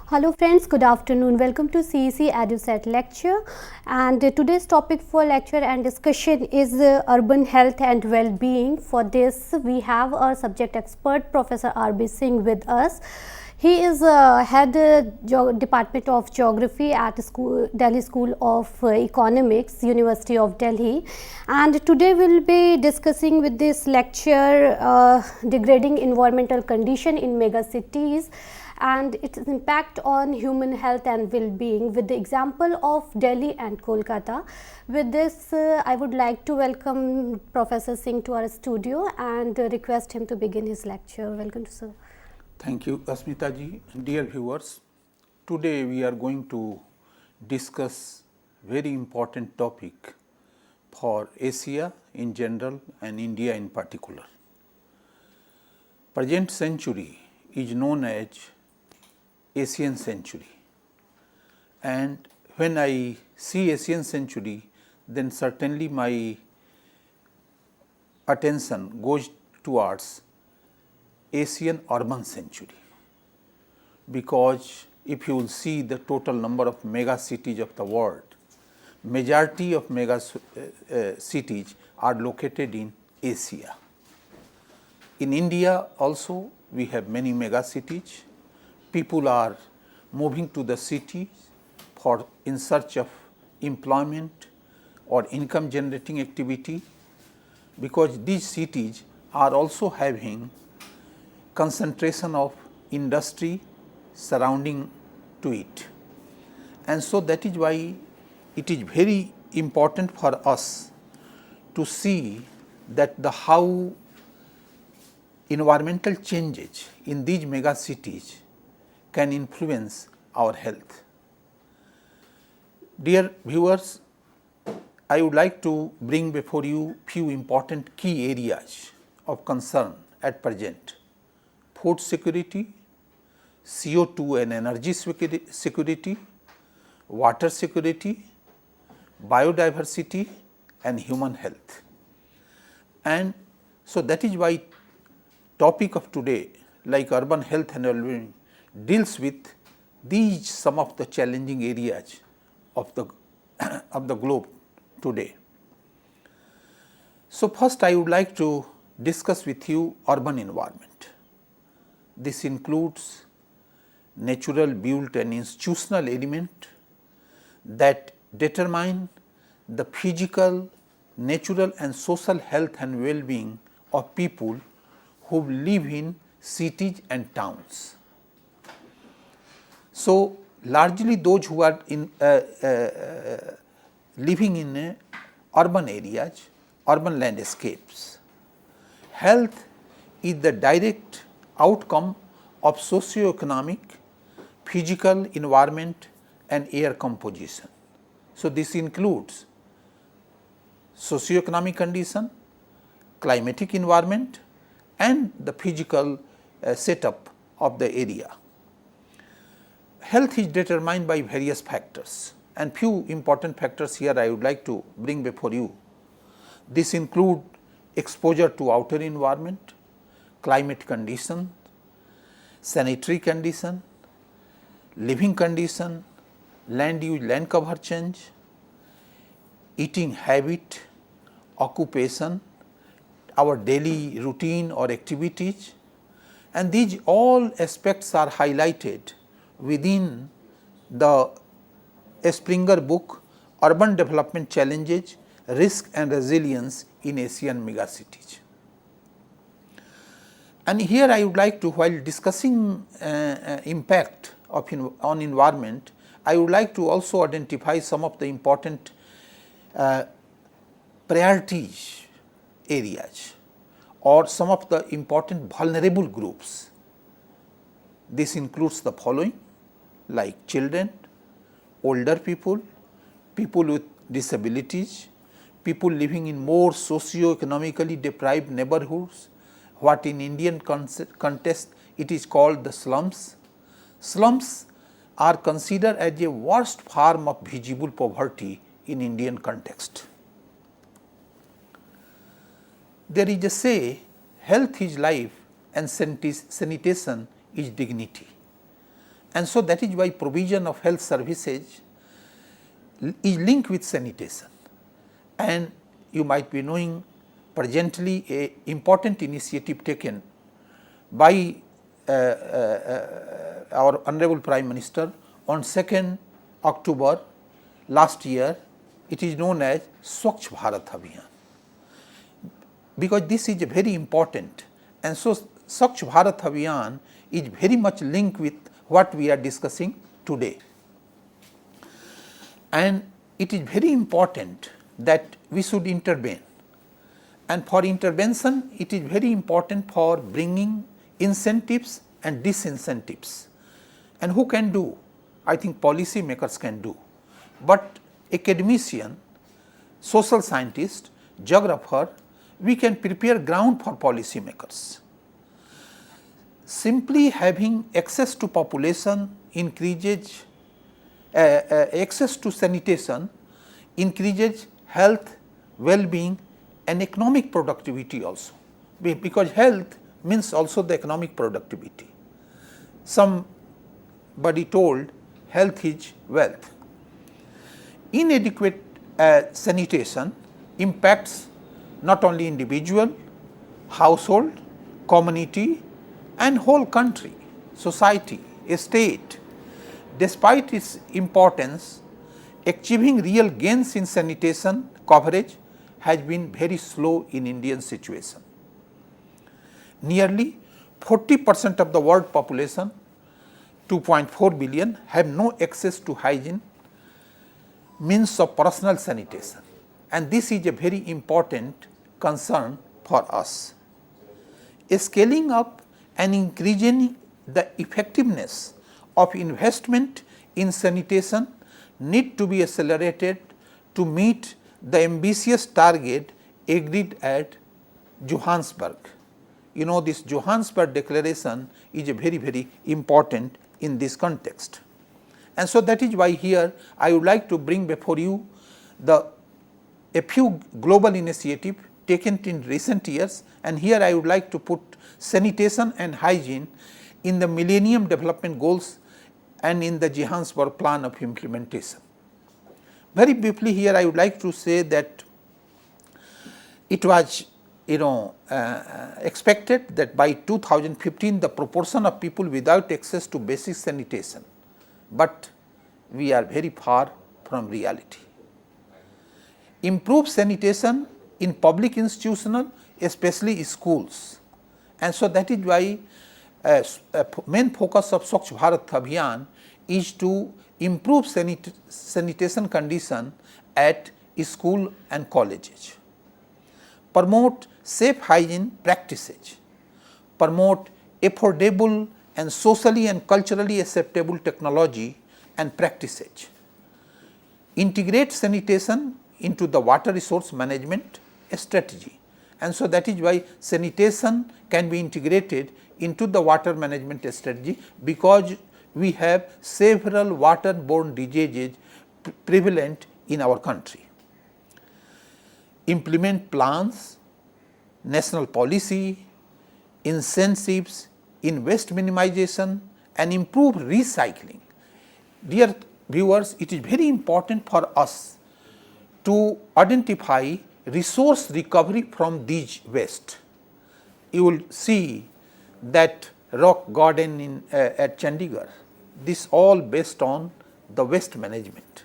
Hello friends, good afternoon. Welcome to CEC EduSet lecture, and today's topic for lecture and discussion is urban health and well-being. For this we have our subject expert Professor R.B. Singh with us. He is head Department of Geography at Delhi School of Economics, University of Delhi, and today we will be discussing with this lecture degrading environmental condition in megacities and its impact on human health and well-being with the example of Delhi and Kolkata. With this, I would like to welcome Professor Singh to our studio and request him to begin his lecture. Welcome to sir. Thank you, Asmita ji. Dear viewers, today we are going to discuss very important topic for Asia in general and India in particular. Present century is known as Asian century, and when I see Asian century, then certainly my attention goes towards Asian urban century, because if you will see the total number of mega cities of the world, majority of mega cities are located in Asia. In India also we have many mega cities. People are moving to the cities for in search of employment or income generating activity, because these cities are also having concentration of industry surrounding to it. And so that is why it is very important for us to see that how environmental changes in these mega cities can influence our health. Dear viewers, I would like to bring before you few important key areas of concern at present: food security, CO2 and energy security, water security, biodiversity and human health. And so that is why topic of today, like urban health and well-being, deals with these some of the challenging areas of the of the globe today. So first I would like to discuss with you urban environment. This includes natural, built and institutional element that determine the physical, natural and social health and well-being of people who live in cities and towns. So largely those who are in living in urban areas, urban landscapes, health is the direct outcome of socio-economic, physical environment and air composition. So this includes socio-economic condition, climatic environment and the physical setup of the area. Health is determined by various factors, and few important factors here I would like to bring before you. This include exposure to outer environment, climate condition, sanitary condition, living condition, land use, land cover change, eating habit, occupation, our daily routine or activities, and these all aspects are highlighted within the Springer book, Urban Development Challenges, Risk and Resilience in Asian Megacities. And here I would like to, while discussing impact of on environment, I would like to also identify some of the important priorities areas or some of the important vulnerable groups. This includes the following, like children, older people, people with disabilities, people living in more socio-economically deprived neighborhoods, what in Indian context it is called the slums. Slums are considered as a worst form of visible poverty in Indian context. There is a say, health is life and sanitation is dignity. And so that is why provision of health services is linked with sanitation. And you might be knowing presently a important initiative taken by our Honorable Prime Minister on 2nd October last year. It is known as Swachh Bharat Abhiyan, because this is very important. And so Swachh Bharat Abhiyan is very much linked with what we are discussing today. And it is very important that we should intervene. And for intervention, it is very important for bringing incentives and disincentives. And who can do? I think policy makers can do. But academician, social scientist, geographer, we can prepare ground for policy makers. Simply having access to population increases, access to sanitation increases health, well-being and economic productivity also, because health means also the economic productivity. Somebody told health is wealth. Inadequate sanitation impacts not only individual, household, community and whole country, society, a state. Despite its importance, achieving real gains in sanitation coverage has been very slow in Indian situation. Nearly 40% of the world population, 2.4 billion, have no access to hygiene means of personal sanitation, and this is a very important concern for us. Scaling up and increasing the effectiveness of investment in sanitation need to be accelerated to meet the ambitious target agreed at Johannesburg. You know, this Johannesburg declaration is a very, very important in this context. And so that is why here I would like to bring before you a few global initiatives taken in recent years, and here I would like to put sanitation and hygiene in the Millennium Development Goals and in the Johannesburg Plan of Implementation. Very briefly here I would like to say that it was expected that by 2015 the proportion of people without access to basic sanitation, but we are very far from reality. Improve sanitation in public institutional, especially schools, and so that is why main focus of Swachh Bharat Abhiyan is to improve sanitation condition at school and colleges, promote safe hygiene practices, promote affordable and socially and culturally acceptable technology and practices, integrate sanitation into the water resource management strategy, and so that is why sanitation can be integrated into the water management strategy, because we have several waterborne diseases prevalent in our country. Implement plans, national policy, incentives in waste minimization and improve recycling. Dear viewers, it is very important for us to identify resource recovery from these waste. You will see that rock garden at Chandigarh, this all based on the waste management.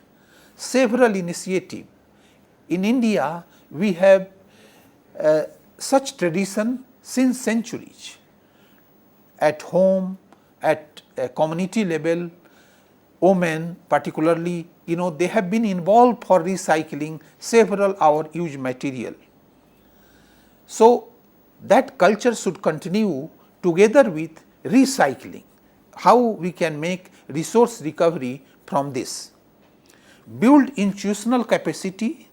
Several initiatives. In India, we have such tradition since centuries. At home, at a community level, women particularly, they have been involved for recycling several our used material. So that culture should continue together with recycling. How we can make resource recovery from this? Build institutional capacity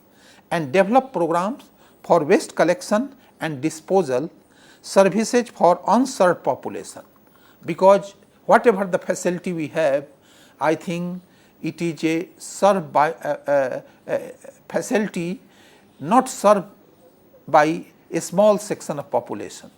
and develop programs for waste collection and disposal services for unserved population, because whatever the facility we have, I think it is a served by facility not served by a small section of population,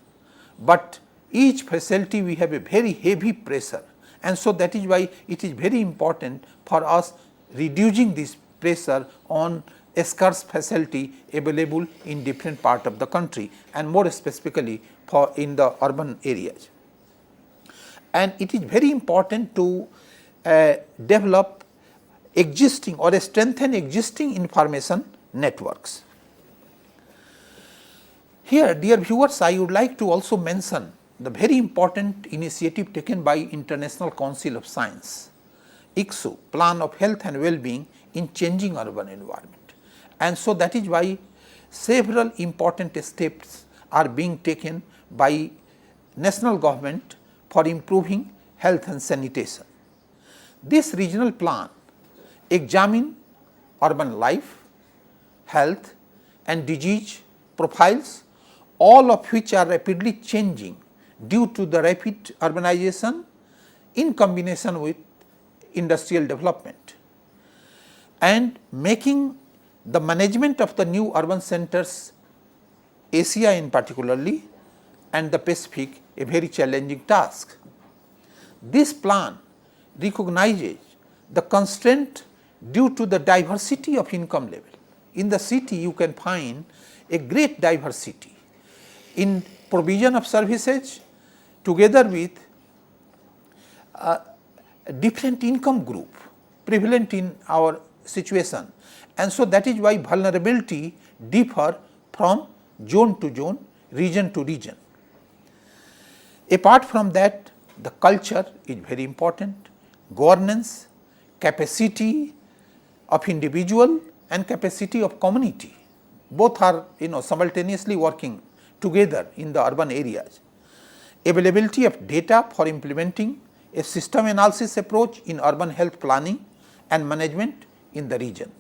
but each facility we have a very heavy pressure, and so that is why it is very important for us reducing this pressure on a scarce facility available in different part of the country and more specifically for in the urban areas. And it is very important to develop existing or strengthen existing information networks. Here, dear viewers, I would like to also mention the very important initiative taken by International Council of Science, ICSU, Plan of Health and Wellbeing in Changing Urban Environment. And so that is why several important steps are being taken by national government for improving health and sanitation. This regional plan examines urban life, health and disease profiles, all of which are rapidly changing due to the rapid urbanization in combination with industrial development, and making the management of the new urban centers, Asia in particularly and the Pacific, a very challenging task. This plan recognizes the constraint due to the diversity of income level. In the city you can find a great diversity in provision of services together with different income group prevalent in our situation, and so that is why vulnerability differ from zone to zone, region to region. Apart from that, the culture is very important, governance, capacity of individual and capacity of community, both are simultaneously working together in the urban areas. Availability of data for implementing a system analysis approach in urban health planning and management in the region.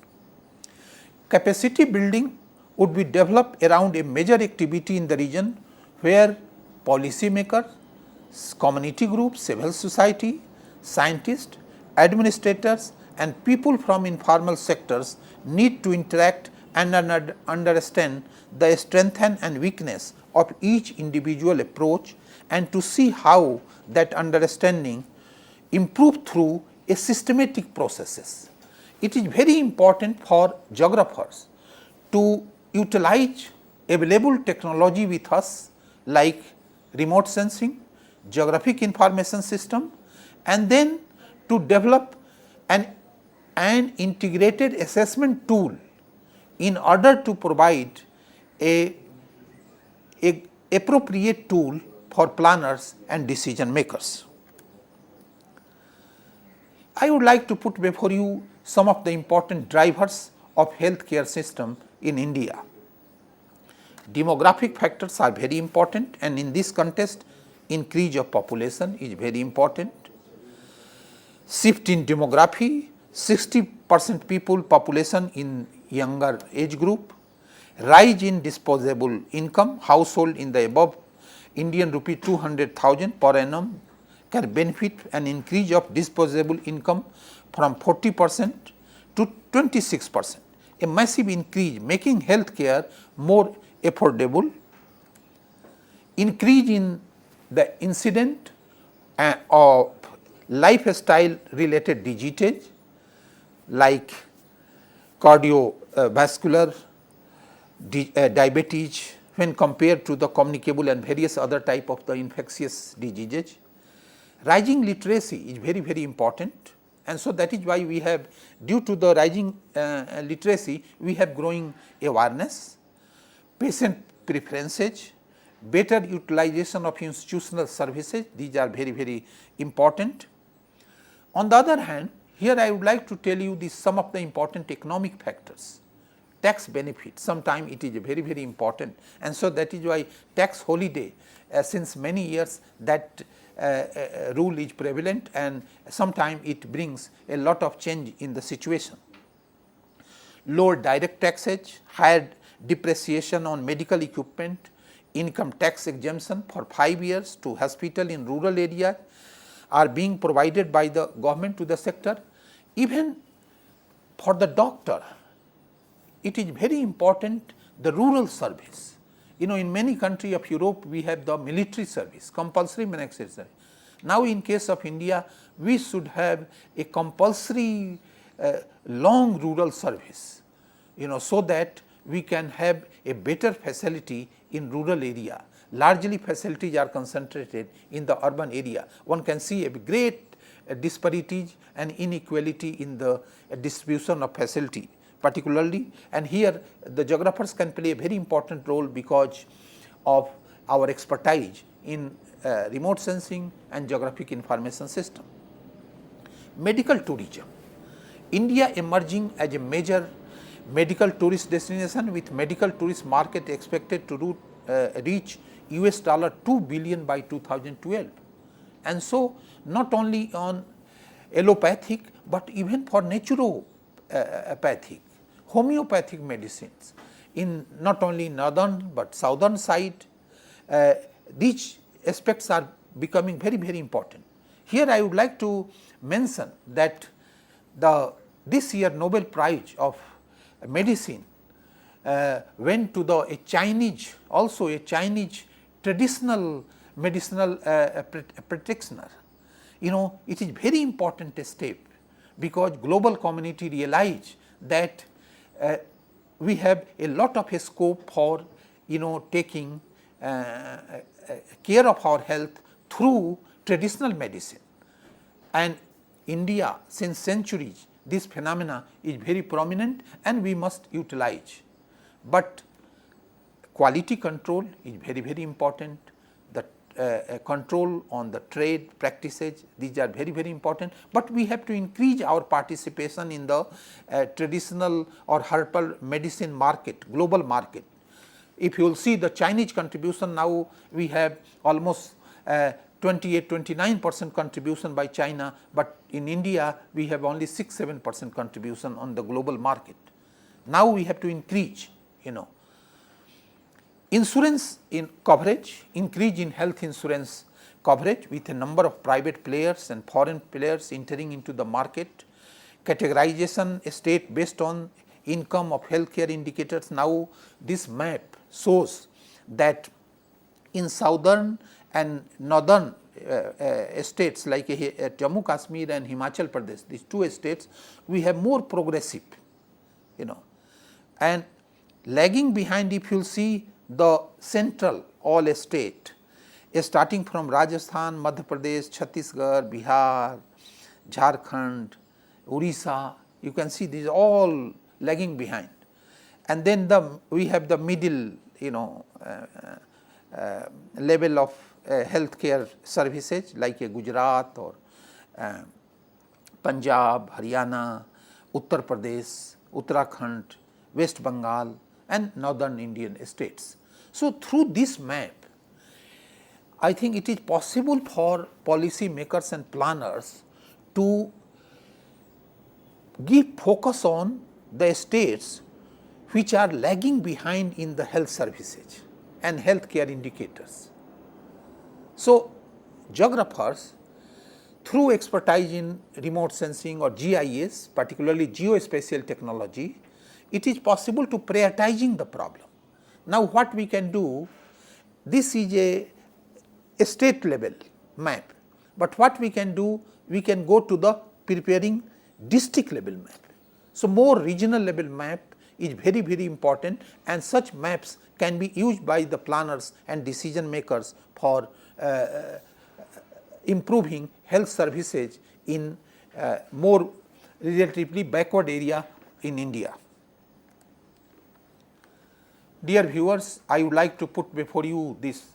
Capacity building would be developed around a major activity in the region where policy makers, community groups, civil society, scientists, administrators and people from informal sectors need to interact and understand the strength and weakness of each individual approach, and to see how that understanding improve through a systematic processes. It is very important for geographers to utilize available technology with us like remote sensing, geographic information system, and then to develop an integrated assessment tool in order to provide a appropriate tool for planners and decision makers. I would like to put before you some of the important drivers of healthcare system in India. Demographic factors are very important, and in this context increase of population is very important. Shift in demography, 60% people population in younger age group, rise in disposable income, household in the above Indian rupee 200,000 per annum can benefit an increase of disposable income from 40% to 26%, a massive increase making healthcare more affordable. Increase in the incident of lifestyle related diseases like cardiovascular diabetes when compared to the communicable and various other type of the infectious diseases. Rising literacy is very, very important, and so that is why we have, due to the rising literacy, we have growing awareness, patient preferences, better utilization of institutional services. These are very, very important. On the other hand, here I would like to tell you some of the important economic factors. Tax benefit, sometimes it is very, very important, and so that is why tax holiday since many years that rule is prevalent, and sometimes it brings a lot of change in the situation. Lower direct taxage, higher depreciation on medical equipment, income tax exemption for 5 years to hospital in rural area are being provided by the government to the sector. Even for the doctor, it is very important the rural service. in many countries of Europe, we have the military service, compulsory military service. Now, in case of India, we should have a compulsory long rural service, so that we can have a better facility in rural area. Largely facilities are concentrated in the urban area. One can see a great disparities and inequality in the distribution of facility particularly, and here the geographers can play a very important role because of our expertise in remote sensing and geographic information system. Medical tourism. India emerging as a major medical tourist destination with medical tourist market expected to reach $2 billion by 2012. And so, not only on allopathic, but even for naturopathic, homeopathic medicines in not only northern, but southern side, these aspects are becoming very, very important. Here I would like to mention that this year Nobel Prize of Medicine went to a Chinese traditional medicinal practitioner. It is very important step because global community realize that we have a lot of scope for taking care of our health through traditional medicine, and India since centuries this phenomena is very prominent and we must utilize, but quality control is very, very important. The control on the trade practices, these are very, very important, but we have to increase our participation in the traditional or herbal medicine market, global market. If you will see the Chinese contribution, now we have almost 28-29% contribution by China, but in India we have only 6-7% contribution on the global market. Now we have to increase, Insurance in coverage, increase in health insurance coverage with a number of private players and foreign players entering into the market, categorization state based on income of healthcare indicators. Now this map shows that in southern and northern states like Jammu Kashmir and Himachal Pradesh, these two states, we have more progressive, and lagging behind if you will see the central all state starting from Rajasthan, Madhya Pradesh, Chhattisgarh, Bihar, Jharkhand, Orissa, you can see these all lagging behind, and then we have the middle level of healthcare services like Gujarat or Punjab, Haryana, Uttar Pradesh, Uttarakhand, West Bengal and northern Indian states. So, through this map, I think it is possible for policy makers and planners to give focus on the states which are lagging behind in the health services and healthcare indicators. So, geographers through expertise in remote sensing or GIS, particularly geospatial technology, it is possible to prioritizing the problem. Now, what we can do, this is a state level map, but what we can do, we can go to the preparing district level map. So, more regional level map is very, very important, and such maps can be used by the planners and decision makers for improving health services in more relatively backward area in India. Dear viewers, I would like to put before you this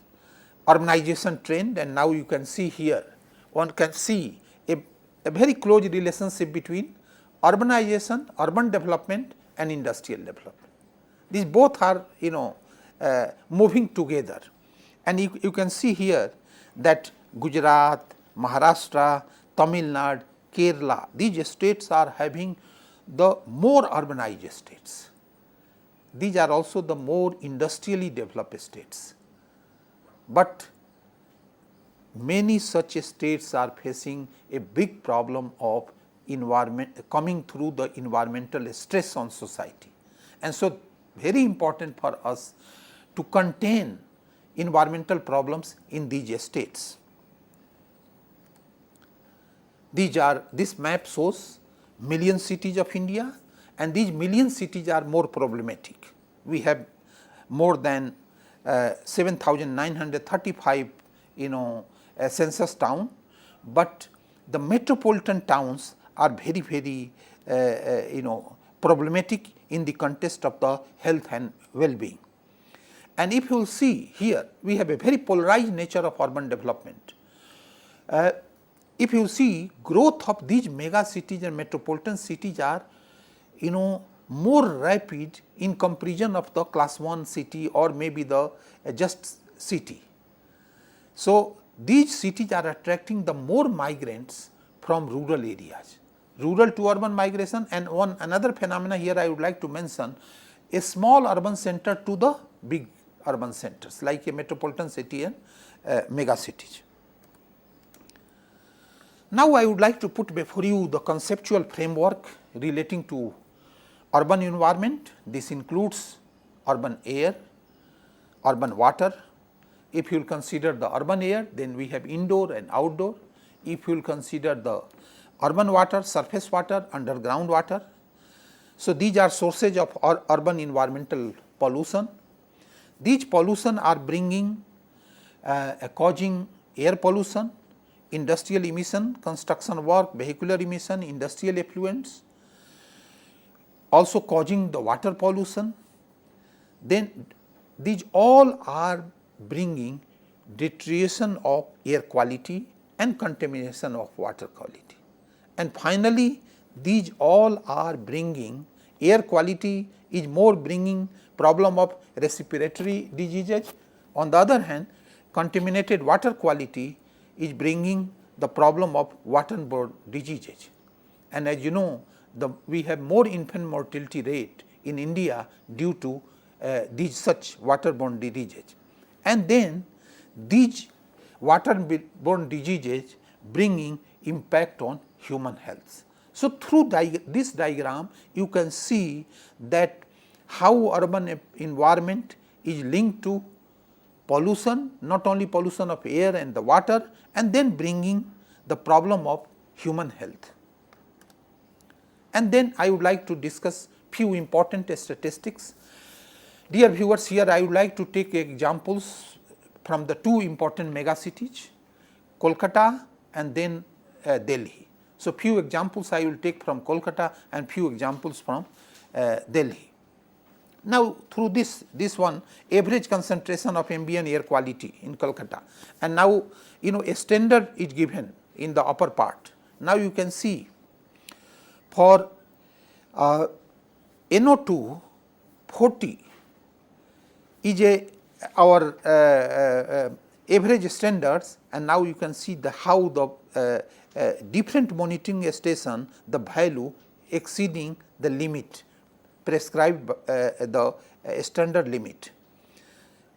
urbanization trend, and now you can see here, one can see a very close relationship between urbanization, urban development and industrial development. These both are moving together, and you can see here that Gujarat, Maharashtra, Tamil Nadu, Kerala, these states are having the more urbanized states. These are also the more industrially developed states, but many such states are facing a big problem of environment coming through the environmental stress on society. And so, very important for us to contain environmental problems in these estates. This map shows million cities of India, and these million cities are more problematic. We have more than 7,935 census town, but the metropolitan towns are very problematic in the context of the health and well-being. And if you will see here, we have a very polarized nature of urban development. If you see, growth of these mega cities and metropolitan cities are more rapid in comparison of the class 1 city or maybe the just city. So, these cities are attracting the more migrants from rural areas, rural to urban migration, and another phenomena here I would like to mention, a small urban center to the big urban centers like a metropolitan city and mega cities. Now, I would like to put before you the conceptual framework relating to urban environment. This includes urban air, urban water. If you will consider the urban air, then we have indoor and outdoor. If you will consider the urban water, surface water, underground water. So, these are sources of urban environmental pollution. These pollution are causing air pollution, industrial emission, construction work, vehicular emission, industrial effluents, also causing the water pollution. Then these all are bringing deterioration of air quality and contamination of water quality. And finally, these all are bringing air quality is more bringing problem of respiratory diseases. On the other hand, contaminated water quality is bringing the problem of waterborne diseases. And as you know, we have more infant mortality rate in India due to these such waterborne diseases. And then these waterborne diseases bringing impact on human health. So, through this diagram you can see that how urban environment is linked to pollution, not only pollution of air and the water, and then bringing the problem of human health. And then I would like to discuss few important statistics. Dear viewers, here I would like to take examples from the two important mega cities, Kolkata and then Delhi. So, few examples I will take from Kolkata and few examples from Delhi. Now, through this one average concentration of ambient air quality in Kolkata, and now a standard is given in the upper part. Now, you can see for NO2 40 is our average standards, and now you can see how the different monitoring station the value exceeding the limit prescribed the standard limit.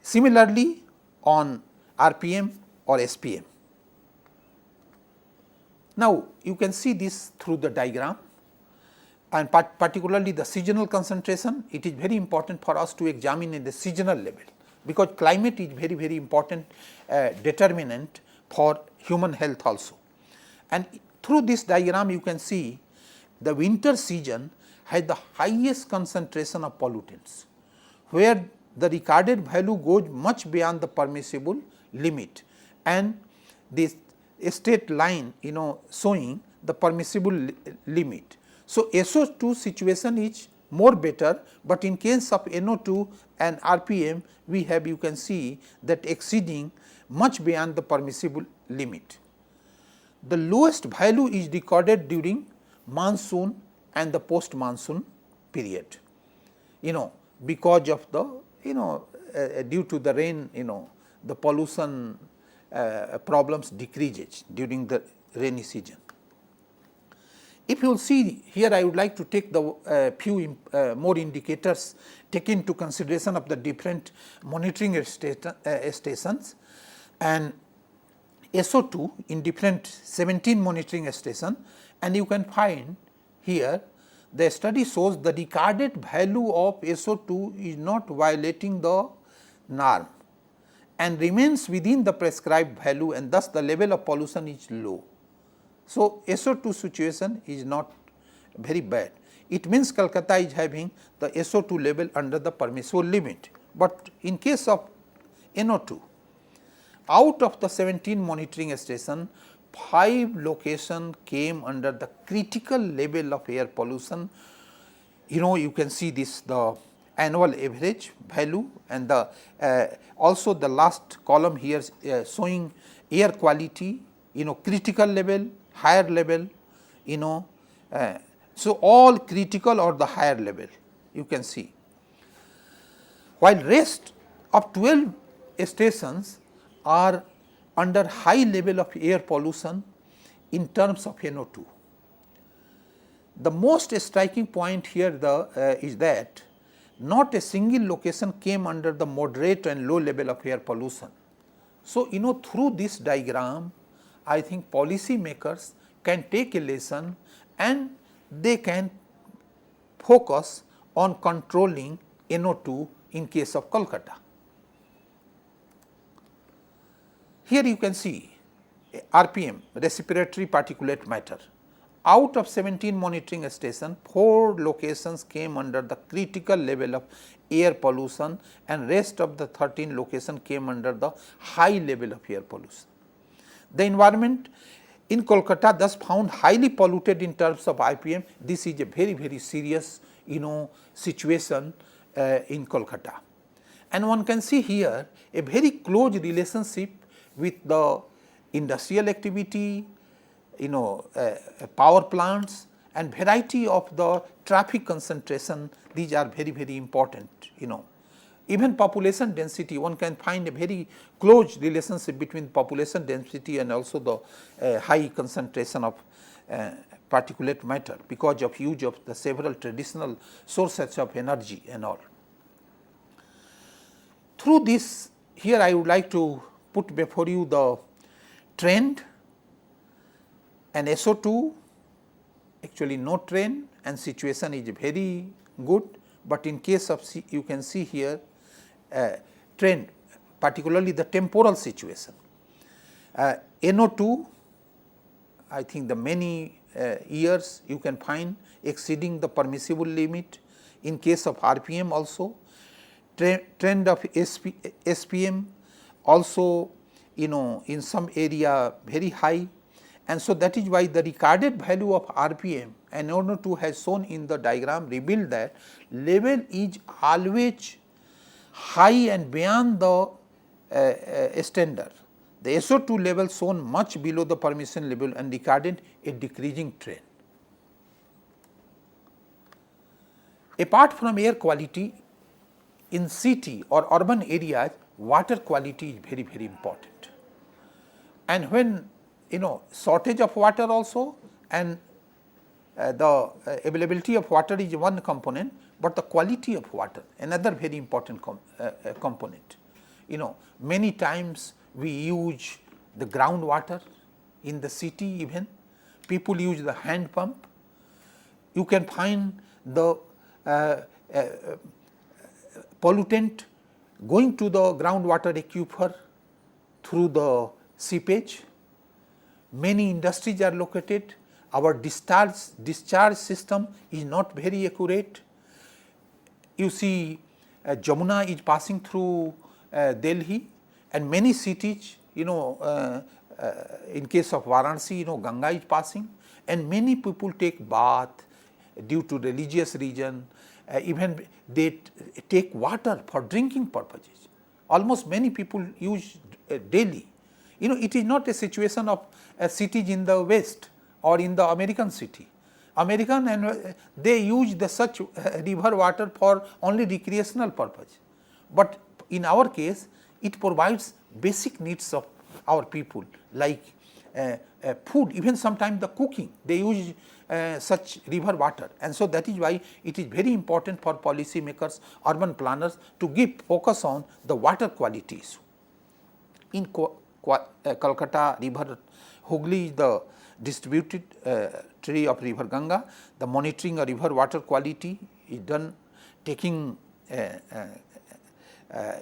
Similarly, on RPM or SPM. Now, you can see this through the diagram, and particularly the seasonal concentration. It is very important for us to examine in the seasonal level, because climate is very important determinant for human health also. And through this diagram you can see the winter season has the highest concentration of pollutants, where the recorded value goes much beyond the permissible limit, and this straight line showing the permissible limit. So, SO2 situation is more better, but in case of NO2 and RPM we have, you can see that exceeding much beyond the permissible limit. The lowest value is recorded during monsoon and the post monsoon period, because of the due to the rain, the pollution problems decreases during the rainy season. If you will see here, I would like to take the few more indicators taken into consideration of the different monitoring stations, and SO2 in different 17 monitoring stations, and you can find here the study shows the recorded value of SO2 is not violating the norm and remains within the prescribed value, and thus the level of pollution is low. So, SO2 situation is not very bad. It means Kolkata is having the SO2 level under the permissible limit, but in case of NO2, out of the 17 monitoring station, 5 locations came under the critical level of air pollution. You can see this, the annual average value, and the also the last column here showing air quality, critical level, higher level, so all critical or the higher level you can see, while rest of 12 stations are under high level of air pollution in terms of NO2. The most striking point here is that not a single location came under the moderate and low level of air pollution. So, through this diagram, I think policy makers can take a lesson and they can focus on controlling NO2 in case of Kolkata. Here you can see RPM, respiratory particulate matter. Out of 17 monitoring stations, 4 locations came under the critical level of air pollution, and rest of the 13 locations came under the high level of air pollution. The environment in Kolkata thus found highly polluted in terms of IPM. This is a very, very serious situation in Kolkata. And one can see here a very close relationship with the industrial activity, power plants, and variety of the traffic concentration. These are very, very important. Even population density, one can find a very close relationship between population density and also the high concentration of particulate matter because of use of the several traditional sources of energy and all. Through this, here I would like to put before you the trend and SO2, actually no trend and situation is very good, but in case of you can see here trend, particularly the temporal situation. NO2, I think the many years you can find exceeding the permissible limit. In case of RPM also, trend of SPM also in some area very high, and so that is why the recorded value of RPM and NO2 has shown in the diagram revealed that level is always high and beyond the standard. The SO2 level shown much below the permission level and recorded a decreasing trend. Apart from air quality, in city or urban areas, water quality is very, very important. And when shortage of water also, and the availability of water is one component, but the quality of water another very important component. Many times we use the groundwater in the city, even people use the hand pump. You can find the pollutant going to the groundwater aquifer through the seepage. Many industries are located. Our discharge system is not very accurate. You see Yamuna is passing through Delhi, and many cities, in case of Varanasi, Ganga is passing, and many people take bath due to religious reason, even they take water for drinking purposes. Almost many people use daily. It is not a situation of cities in the West or in the American city. American and they use the such river water for only recreational purpose, but in our case it provides basic needs of our people like food, even sometimes the cooking they use such river water, and so that is why it is very important for policy makers, urban planners to give focus on the water quality issue. In Kolkata river Hooghly is the distributed tree of river Ganga. The monitoring of river water quality is done taking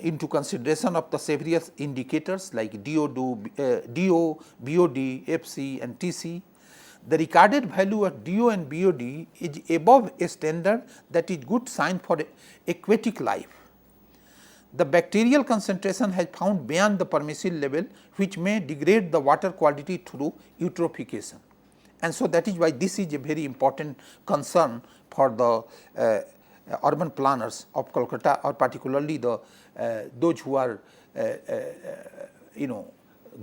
into consideration of the various indicators like DO, BOD, FC and TC. The recorded value of DO and BOD is above a standard that is good sign for aquatic life. The bacterial concentration has found beyond the permissible level, which may degrade the water quality through eutrophication. And so, that is why this is a very important concern for the urban planners of Kolkata, or particularly the those who are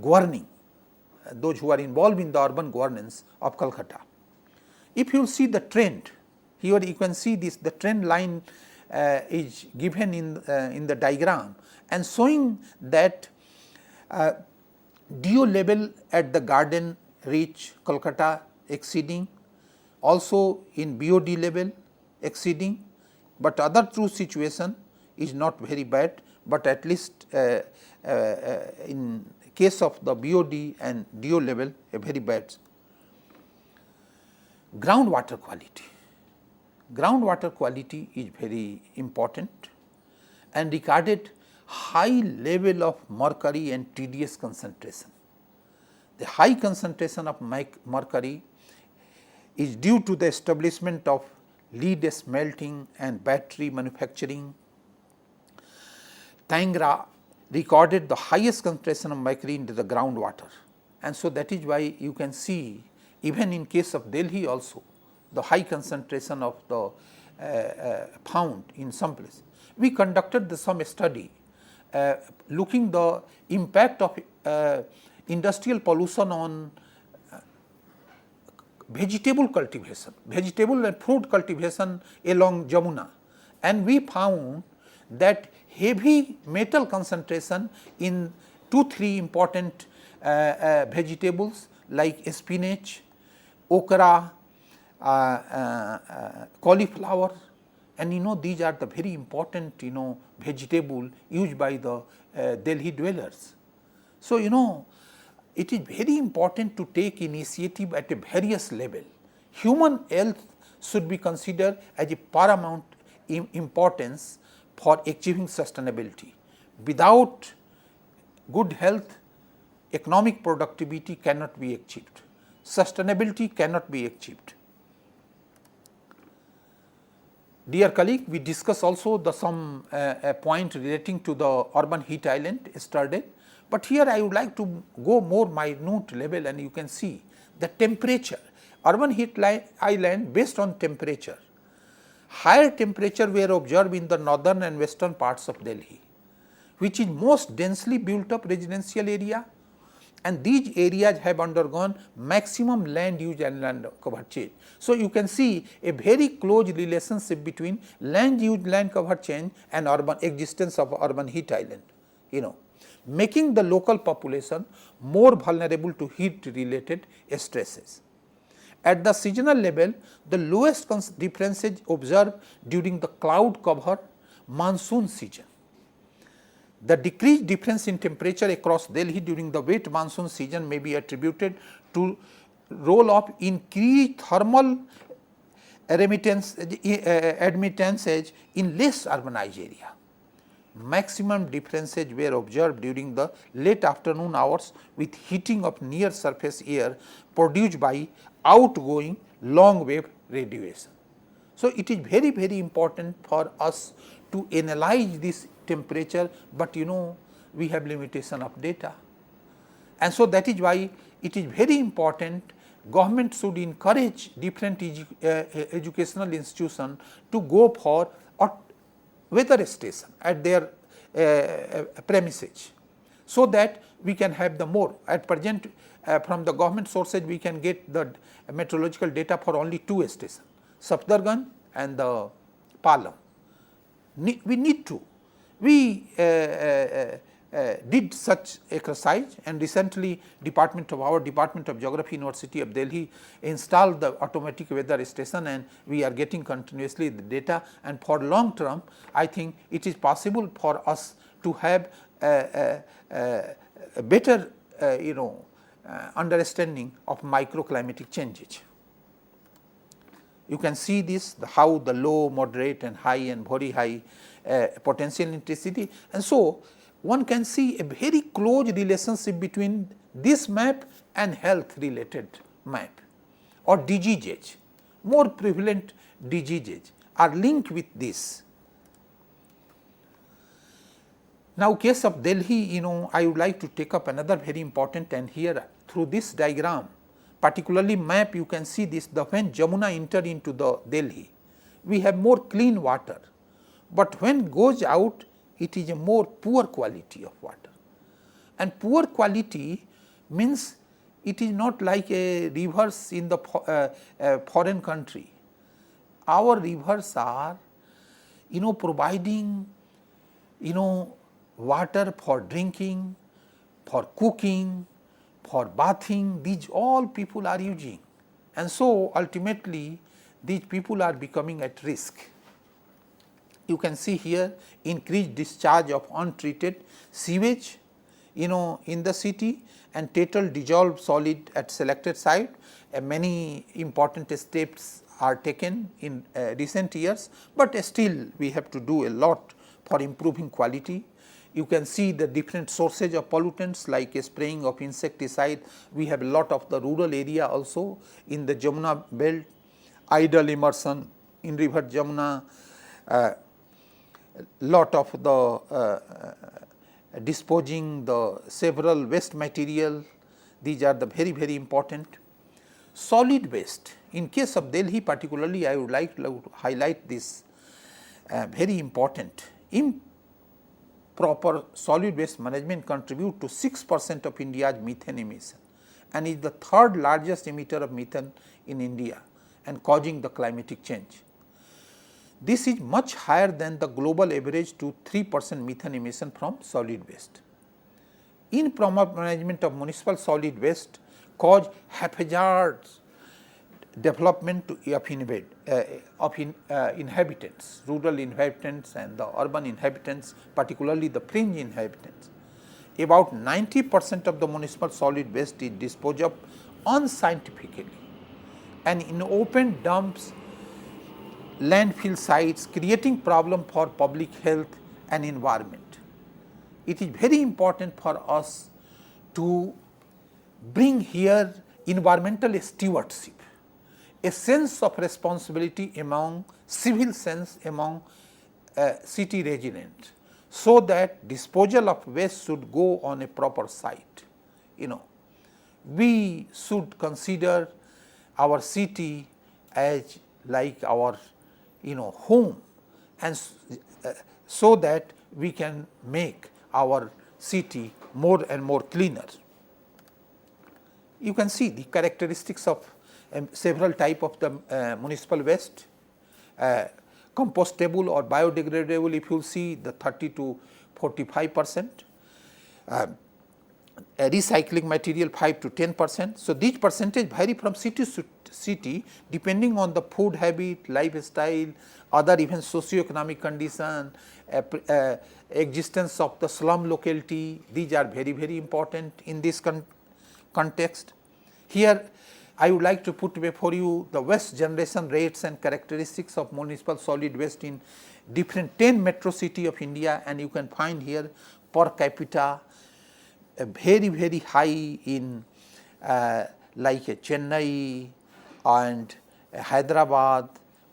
governing, those who are involved in the urban governance of Kolkata. If you see the trend, here you can see this, the trend line is given in the diagram and showing that DO level at the garden reach Kolkata exceeding, also in BOD level exceeding, but other true situation is not very bad, but at least in case of the BOD and DO level a very bad. Groundwater quality. Groundwater quality is very important and recorded high level of mercury and TDS concentration. The high concentration of mercury is due to the establishment of lead smelting and battery manufacturing. Tangra recorded the highest concentration of mercury into the groundwater, and so that is why you can see even in case of Delhi also the high concentration of the found in some places. We conducted some study looking the impact of industrial pollution on vegetable cultivation, vegetable and fruit cultivation along Yamuna, and we found that heavy metal concentration in 2-3 important vegetables like spinach, okra, cauliflower, and these are the very important vegetable used by the Delhi dwellers. So, it is very important to take initiative at a various level. Human health should be considered as a paramount importance for achieving sustainability. Without good health, economic productivity cannot be achieved, sustainability cannot be achieved. Dear colleague, we discussed also some point relating to the urban heat island yesterday, but here I would like to go more minute level, and you can see the temperature, urban heat island based on temperature. Higher temperature were observed in the northern and western parts of Delhi, which is most densely built up residential area, and these areas have undergone maximum land use and land cover change. So, you can see a very close relationship between land use, land cover change and urban existence of urban heat island, making the local population more vulnerable to heat related stresses. At the seasonal level, the lowest differences observed during the cloud cover monsoon season. The decreased difference in temperature across Delhi during the wet monsoon season may be attributed to role of increased thermal admittance in less urbanized area. Maximum differences were observed during the late afternoon hours with heating of near surface air produced by outgoing long wave radiation. So, it is very, very important for us to analyze this temperature, but we have limitation of data, and so that is why it is very important government should encourage different educational institutions to go for a weather station at their premises, so that we can have the more. At present from the government sources we can get the meteorological data for only 2 stations, Safdarganj and the Palam. We need to. We did such exercise, and recently our Department of Geography, University of Delhi installed the automatic weather station, and we are getting continuously the data, and for long term I think it is possible for us to have a better understanding of microclimatic changes. You can see this, how the low, moderate and high and very high potential intensity. And so, one can see a very close relationship between this map and health related map or diseases. More prevalent diseases are linked with this. Now, case of Delhi, I would like to take up another very important, and here through this diagram, particularly map, you can see this, when Yamuna entered into the Delhi, we have more clean water, but when goes out, it is a more poor quality of water. And poor quality means it is not like a rivers in the foreign country. Our rivers are, providing, water for drinking, for cooking, for bathing, these all people are using. And so, ultimately these people are becoming at risk. You can see here increased discharge of untreated sewage, in the city, and total dissolved solid at selected site. Many important steps are taken in recent years, but still we have to do a lot for improving quality. You can see the different sources of pollutants like spraying of insecticide. We have a lot of the rural area also in the Yamuna belt, idle immersion in river Yamuna, lot of the disposing the several waste material. These are the very important. Solid waste, in case of Delhi particularly, I would like to highlight this very important. Improper solid waste management contribute to 6% of India's methane emission and is the third largest emitter of methane in India and causing the climatic change. This is much higher than the global average to 3% methane emission from solid waste. Improper management of municipal solid waste cause haphazard development of inhabitants, rural inhabitants and the urban inhabitants, particularly the fringe inhabitants. About 90% of the municipal solid waste is disposed of unscientifically and in open dumps, landfill sites, creating problem for public health and environment. It is very important for us to bring here environmental stewardship, a sense of responsibility among civil sense among city residents, so that disposal of waste should go on a proper site. We should consider our city as like our home, and so that we can make our city more and more cleaner. You can see the characteristics of several type of the municipal waste, compostable or biodegradable, if you see the 30 to 45%, recycling material 5 to 10%. So, these percentage vary from city to city depending on the food habit, lifestyle, other even socio-economic condition, existence of the slum locality. These are very important in this context. Here I would like to put before you the waste generation rates and characteristics of municipal solid waste in different 10 metro city of India, and you can find here per capita very high in like Chennai and Hyderabad,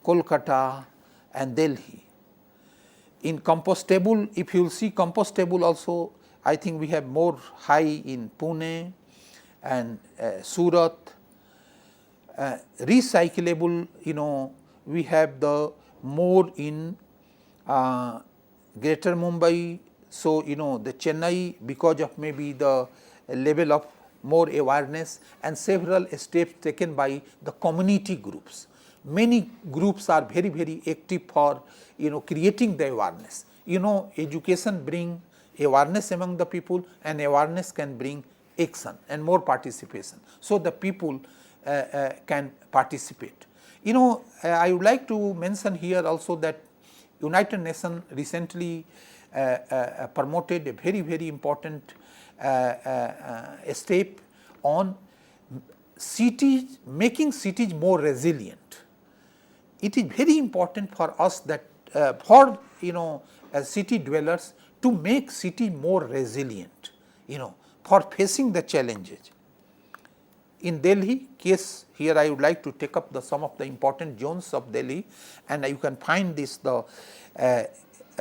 Kolkata and Delhi. In compostable, if you will see compostable also, I think we have more high in Pune and Surat. Recyclable, we have the more in Greater Mumbai. So, the Chennai, because of maybe the level of more awareness and several steps taken by the community groups. Many groups are very active for creating the awareness. Education bring awareness among the people, and awareness can bring action and more participation. So, the people can participate. I would like to mention here also that United Nations recently promoted a very important step on cities, making cities more resilient. It is very important for us that for as city dwellers to make city more resilient, for facing the challenges. In Delhi case, here I would like to take up some of the important zones of Delhi, and you can find this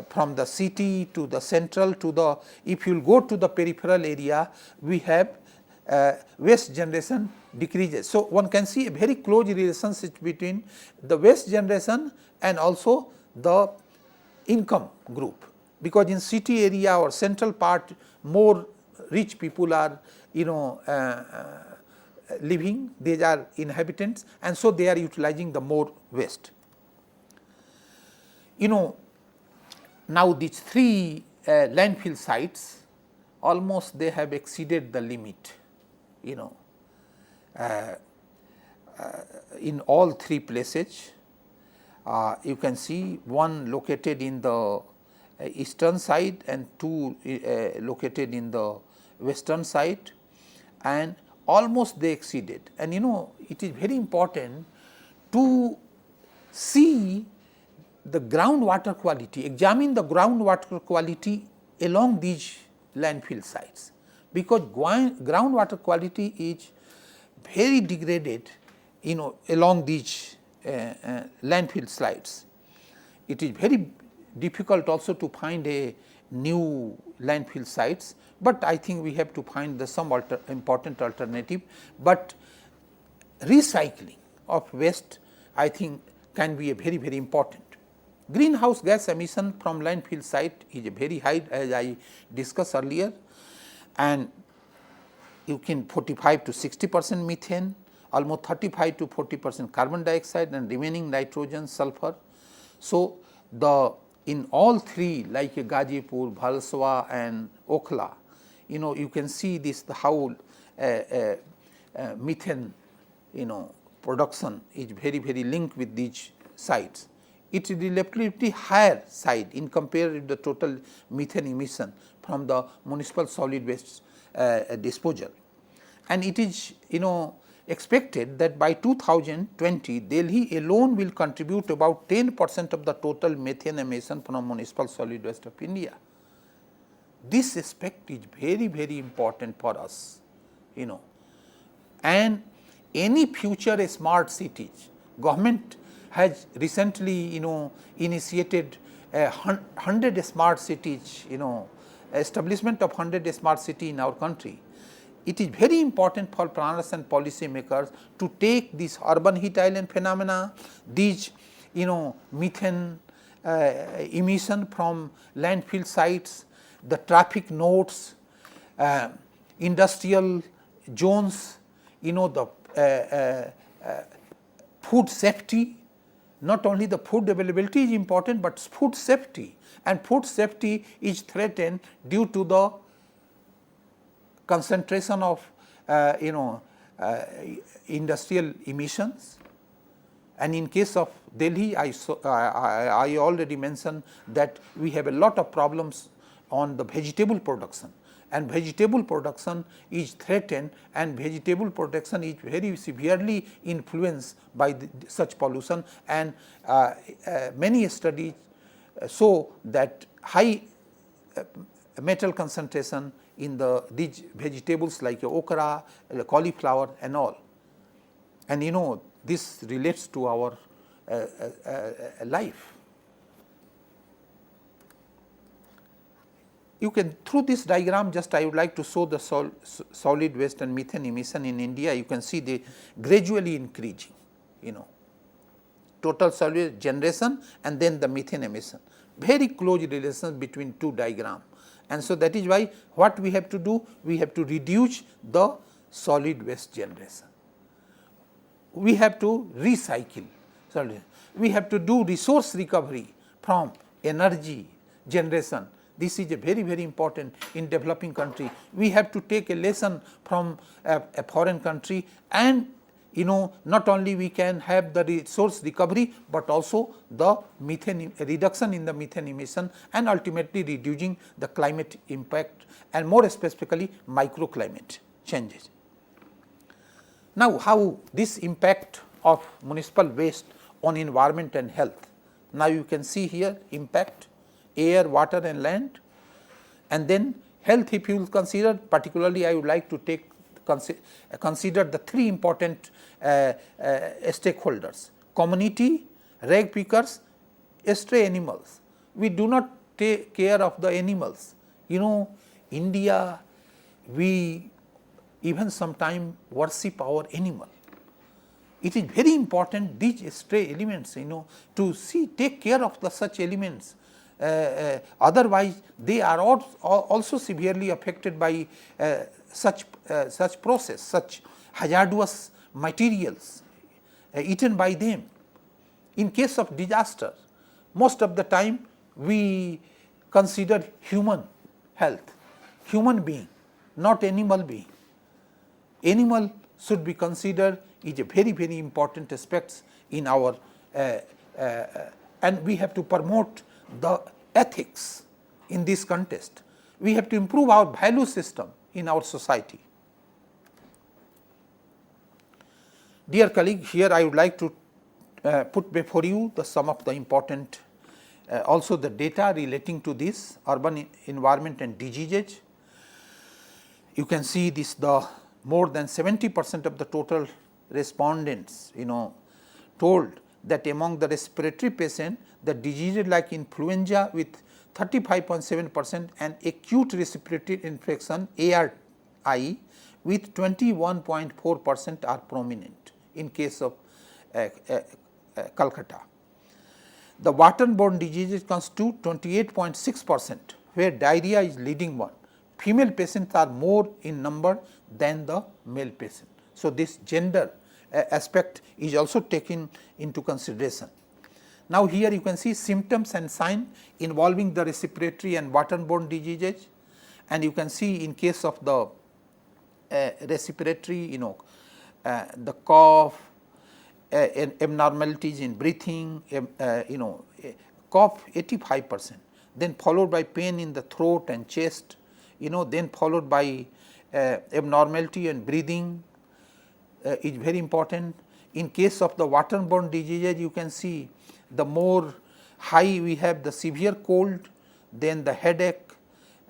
from the city to the central to the, if you will go to the peripheral area, we have waste generation decreases. So, one can see a very close relationship between the waste generation and also the income group, because in city area or central part more rich people are living, they are inhabitants, and so they are utilizing the more waste. Now these 3 landfill sites, almost they have exceeded the limit, in all 3 places. You can see one located in the eastern side and 2 located in the western side, and almost they exceeded. And it is very important to see the groundwater quality, examine the groundwater quality along these landfill sites, because groundwater quality is very degraded along these landfill sites. It is very difficult also to find a new landfill sites, but I think we have to find some important alternative, but recycling of waste I think can be a very important. Greenhouse gas emission from landfill site is a very high, as I discussed earlier, and you can 45 to 60% methane, almost 35 to 40% carbon dioxide, and remaining nitrogen, sulfur. So, in all 3 like Gazipur, Bhalswa and Okhla, you can see this how methane production is very linked with these sites. It is relatively higher side in compared with the total methane emission from the municipal solid waste disposal. And it is expected that by 2020 Delhi alone will contribute about 10% of the total methane emission from municipal solid waste of India. This aspect is very important for us, and any future smart cities. Government has recently initiated 100 smart cities, establishment of 100 smart city in our country. It is very important for planners and policy makers to take this urban heat island phenomena, these methane emission from landfill sites, the traffic nodes, industrial zones, the food safety. Not only the food availability is important, but food safety, and food safety is threatened due to the concentration of industrial emissions. And in case of Delhi, I already mentioned that we have a lot of problems on the vegetable production, and vegetable production is threatened, and vegetable production is very severely influenced by such pollution, and many studies show that high metal concentration in these vegetables like okra, cauliflower and all, and this relates to our life. You can, through this diagram, just I would like to show the solid waste and methane emission in India. You can see they gradually increasing, total solid waste generation and then the methane emission, very close relation between 2 diagrams. And so that is why what we have to do, we have to reduce the solid waste generation. We have to recycle, we have to do resource recovery from energy generation. This is a very important in developing country. We have to take a lesson from a foreign country, and not only we can have the resource recovery, but also the methane reduction in the methane emission, and ultimately reducing the climate impact, and more specifically microclimate changes. Now, how this impact of municipal waste on environment and health. Now, you can see here impact air, water and land. And then health, if you will consider, particularly I would like to take consider the three important stakeholders: community, rag pickers, stray animals. We do not take care of the animals. India, we even sometimes worship our animal. It is very important, these stray elements, to take care of such elements. Otherwise, they are also severely affected by such process, such hazardous materials eaten by them. In case of disaster, most of the time we consider human health, human being, not animal being. Animal should be considered is a very, very important aspects in our and we have to promote the ethics in this context. We have to improve our value system in our society. Dear colleague, here I would like to put before you some of the important also the data relating to this urban environment and diseases. You can see this, the more than 70% of the total respondents told that among the respiratory patient, the diseases like influenza with 35.7% and acute respiratory infection ARI with 21.4% are prominent in case of Kolkata. The waterborne diseases constitute 28.6%, where diarrhea is leading one. Female patients are more in number than the male patient. So, this gender aspect is also taken into consideration. Now, here you can see symptoms and signs involving the respiratory and waterborne diseases, and you can see in case of the respiratory, the cough, abnormalities in breathing, cough 85%, then followed by pain in the throat and chest, then followed by abnormality and breathing is very important. In case of the waterborne diseases, you can see the more high we have the severe cold, then the headache,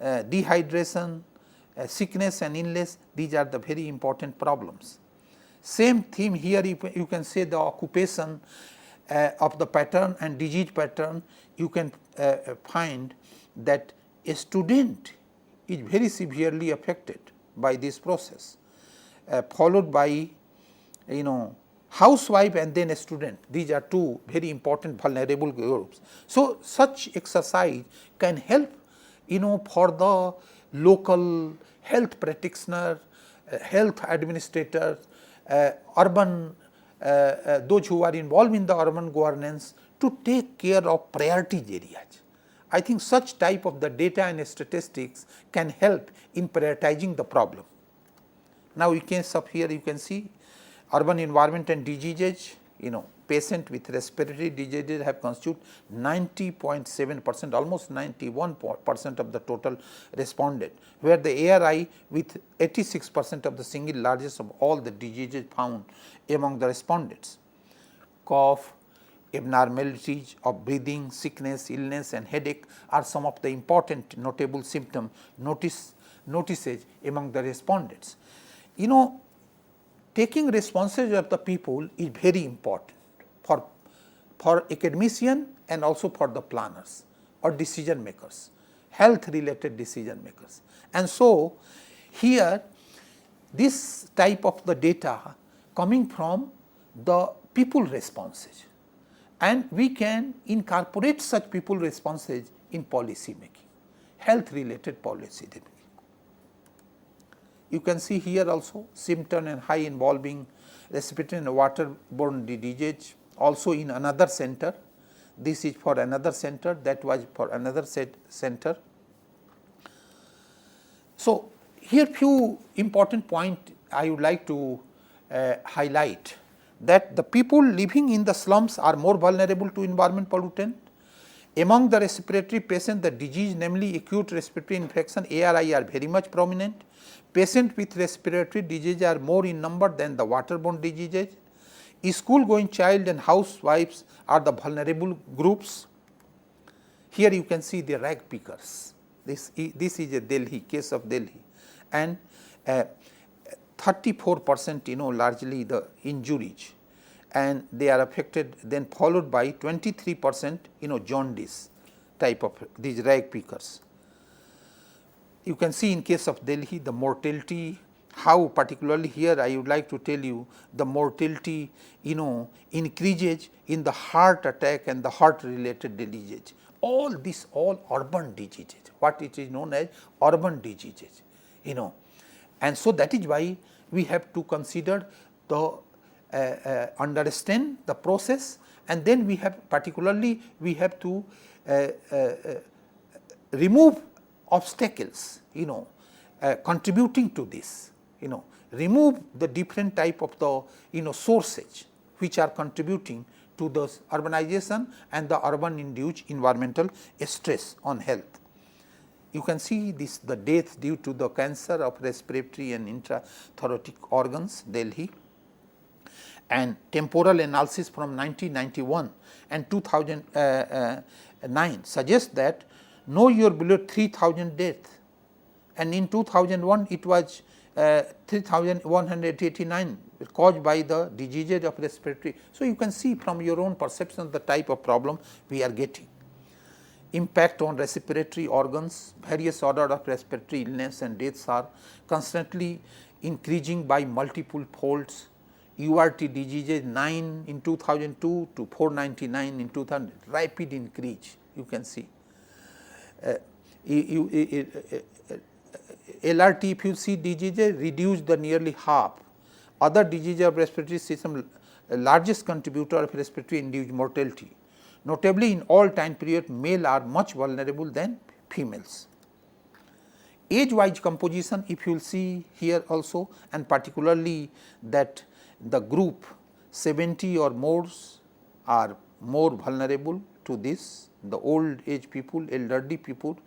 dehydration, sickness and illness, these are the very important problems. Same theme here, you can say the occupation of the pattern and disease pattern, you can find that a student is very severely affected by this process, followed by housewife and then a student. These are two very important vulnerable groups. So, such exercise can help for the local health practitioner, health administrators, urban those who are involved in the urban governance to take care of priority areas. I think such type of the data and statistics can help in prioritizing the problem. Now, in case of here you can see urban environment and diseases, patient with respiratory diseases have constituted 90.7%, almost 91% of the total responded, where the ARI with 86% of the single largest of all the diseases found among the respondents. Cough, abnormalities of breathing, sickness, illness and headache are some of the important notable symptom notices among the respondents. Taking responsibility of the people is very important for academician and also for the planners or decision makers, health related decision makers. And so, here this type of the data coming from the people responses, and we can incorporate such people responses in policy making, health related policy making. You can see here also symptom and high involving respiratory and waterborne disease also in another center. This is for another center, that was for another center. So, here few important point I would like to highlight, that the people living in the slums are more vulnerable to environment pollutant. Among the respiratory patients, the disease, namely acute respiratory infection ARI, are very much prominent. Patients with respiratory disease are more in number than the waterborne diseases. School going child and housewives are the vulnerable groups. Here you can see the rag pickers. This is a Delhi case of Delhi, and 34% largely the injuries, and they are affected, then followed by 23% jaundice type of these rag pickers. You can see in case of Delhi the mortality, how particularly here I would like to tell you the mortality increases in the heart attack and the heart related diseases. All urban diseases, what it is known as urban diseases, and so that is why we have to consider the understand the process, and then we have particularly we have to remove obstacles contributing to this, remove the different type of the sources which are contributing to the urbanization and the urban induced environmental stress on health. You can see this the death due to the cancer of respiratory and intrathoracic organs, Delhi, and temporal analysis from 1991 and 2009 suggests that no year below 3,000 deaths, and in 2001 it was 3,189 caused by the diseases of respiratory. So, you can see from your own perception the type of problem we are getting. Impact on respiratory organs, various order of respiratory illness and deaths are constantly increasing by multiple folds. URT diseases 9 in 2002 to 499 in 2000, rapid increase you can see. LRT if you see diseases reduced the nearly half. Other diseases of respiratory system largest contributor of respiratory induced mortality. Notably in all time period male are much vulnerable than females. Age wise composition if you will see here also, and particularly that the group 70 or more are more vulnerable to this, the old age people, elderly people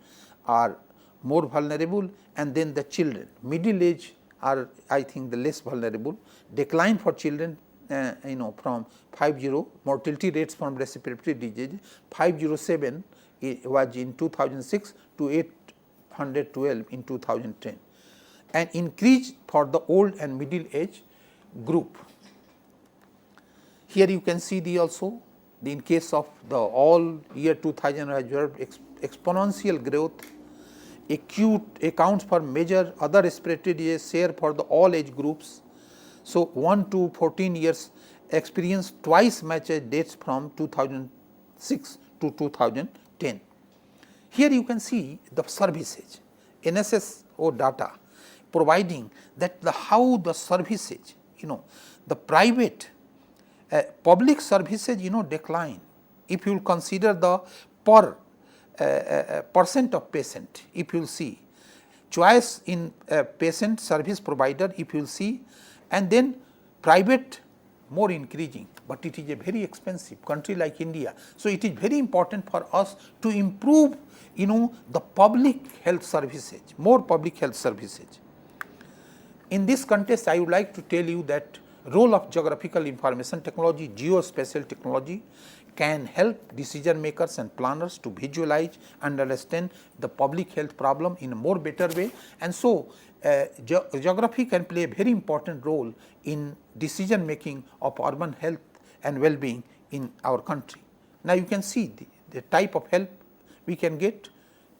are more vulnerable, and then the children, middle age are I think the less vulnerable. Decline for children from 50 mortality rates from respiratory disease 507 was in 2006 to 812 in 2010, and increase for the old and middle age group. Here you can see also in case of the all year 2000 observed exponential growth. Acute accounts for major other respiratory disease share for the all age groups. So, 1 to 14 years experienced twice much as deaths from 2006 to 2010. Here you can see the services, NSSO data providing that how the services, the private public services decline. If you will consider the per percent of patient, if you will see choice in patient service provider, if you will see, and then private more increasing, but it is a very expensive country like India. So, it is very important for us to improve the public health services, more public health services. In this context, I would like to tell you that role of geographical information technology, geospatial technology can help decision makers and planners to visualize and understand the public health problem in a more better way, and so geography can play a very important role in decision making of urban health and well-being in our country. Now, you can see the type of help we can get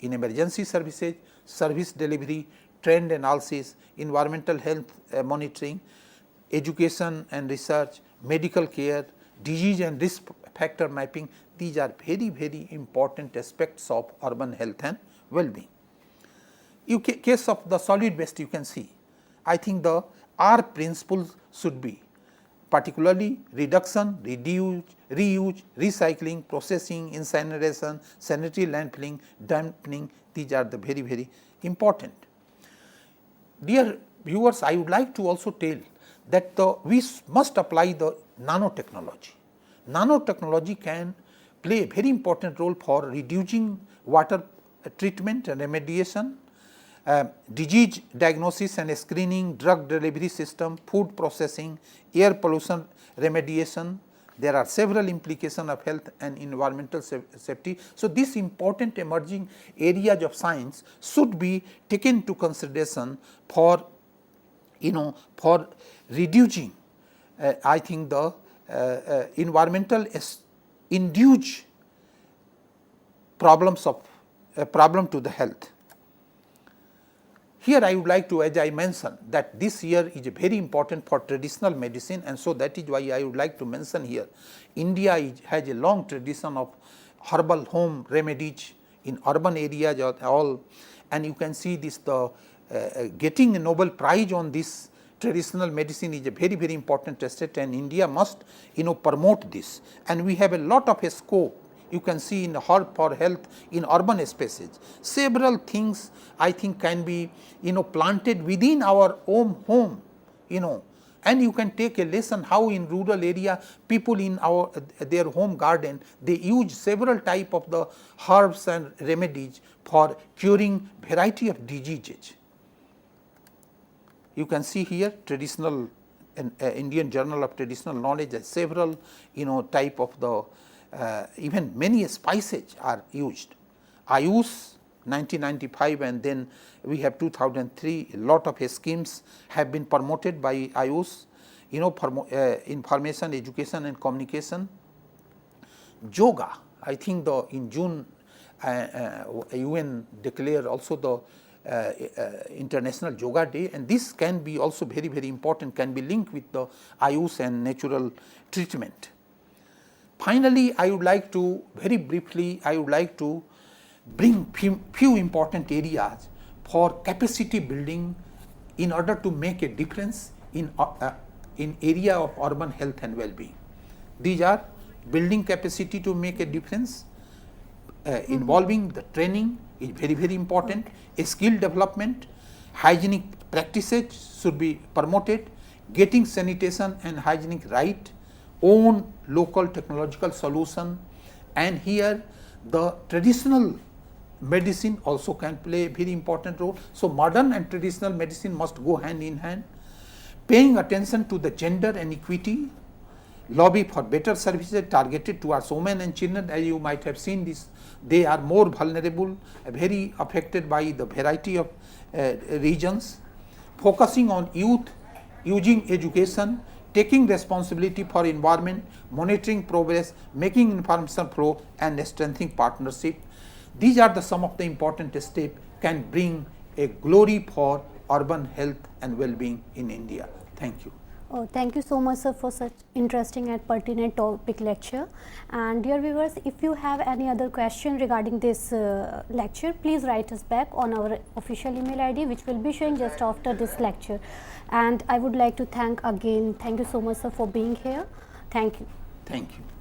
in emergency services, service delivery, trend analysis, environmental health monitoring, education and research, medical care, disease and risk factor mapping. These are very, very important aspects of urban health and well-being. Case of the solid waste you can see, I think the R principles should be particularly reduction, reduce, reuse, recycling, processing, incineration, sanitary landfilling, dumping. These are the very, very important. Dear viewers, I would like to also tell that we must apply the nanotechnology. Nanotechnology can play a very important role for reducing water treatment and remediation, disease diagnosis and screening, drug delivery system, food processing, air pollution remediation, there are several implications of health and environmental safety. So, these important emerging areas of science should be taken into consideration for for reducing I think the environmental induced problems of problem to the health. Here I would like to, as I mentioned, that this year is very important for traditional medicine, and so that is why I would like to mention here. India has a long tradition of herbal home remedies in urban areas all, and you can see this getting a Nobel Prize on this traditional medicine is a very important asset, and India must promote this, and we have a lot of scope. You can see in herb for health in urban spaces. Several things I think can be planted within our own home, and you can take a lesson how in rural area people in their home garden they use several type of the herbs and remedies for curing variety of diseases. You can see here traditional Indian Journal of Traditional Knowledge has several type of the even many spices are used. ICSU 1995 and then we have 2003, a lot of schemes have been promoted by ICSU, information, education and communication. Yoga, I think in June UN declared also the International Yoga Day, and this can be also very important, can be linked with the ICSU and natural treatment. Finally, I would like to very briefly, I would like to bring few important areas for capacity building in order to make a difference in area of urban health and well-being. These are building capacity to make a difference, involving the training is very important, skill development, hygienic practices should be promoted, getting sanitation and hygienic right, own local technological solution, and here the traditional medicine also can play a very important role. So, modern and traditional medicine must go hand in hand, paying attention to the gender and equity, lobby for better services targeted towards women and children. As you might have seen this, they are more vulnerable, very affected by the variety of regions, focusing on youth, using education, taking responsibility for environment, monitoring progress, making information flow and strengthening partnership. These are some of the important steps can bring a glory for urban health and well-being in India. Thank you. Oh, thank you so much, sir, for such interesting and pertinent topic lecture. And dear viewers, if you have any other question regarding this lecture, please write us back on our official email ID, which will be showing just after this lecture. And I would like to thank you so much, sir, for being here. Thank you. Thank you.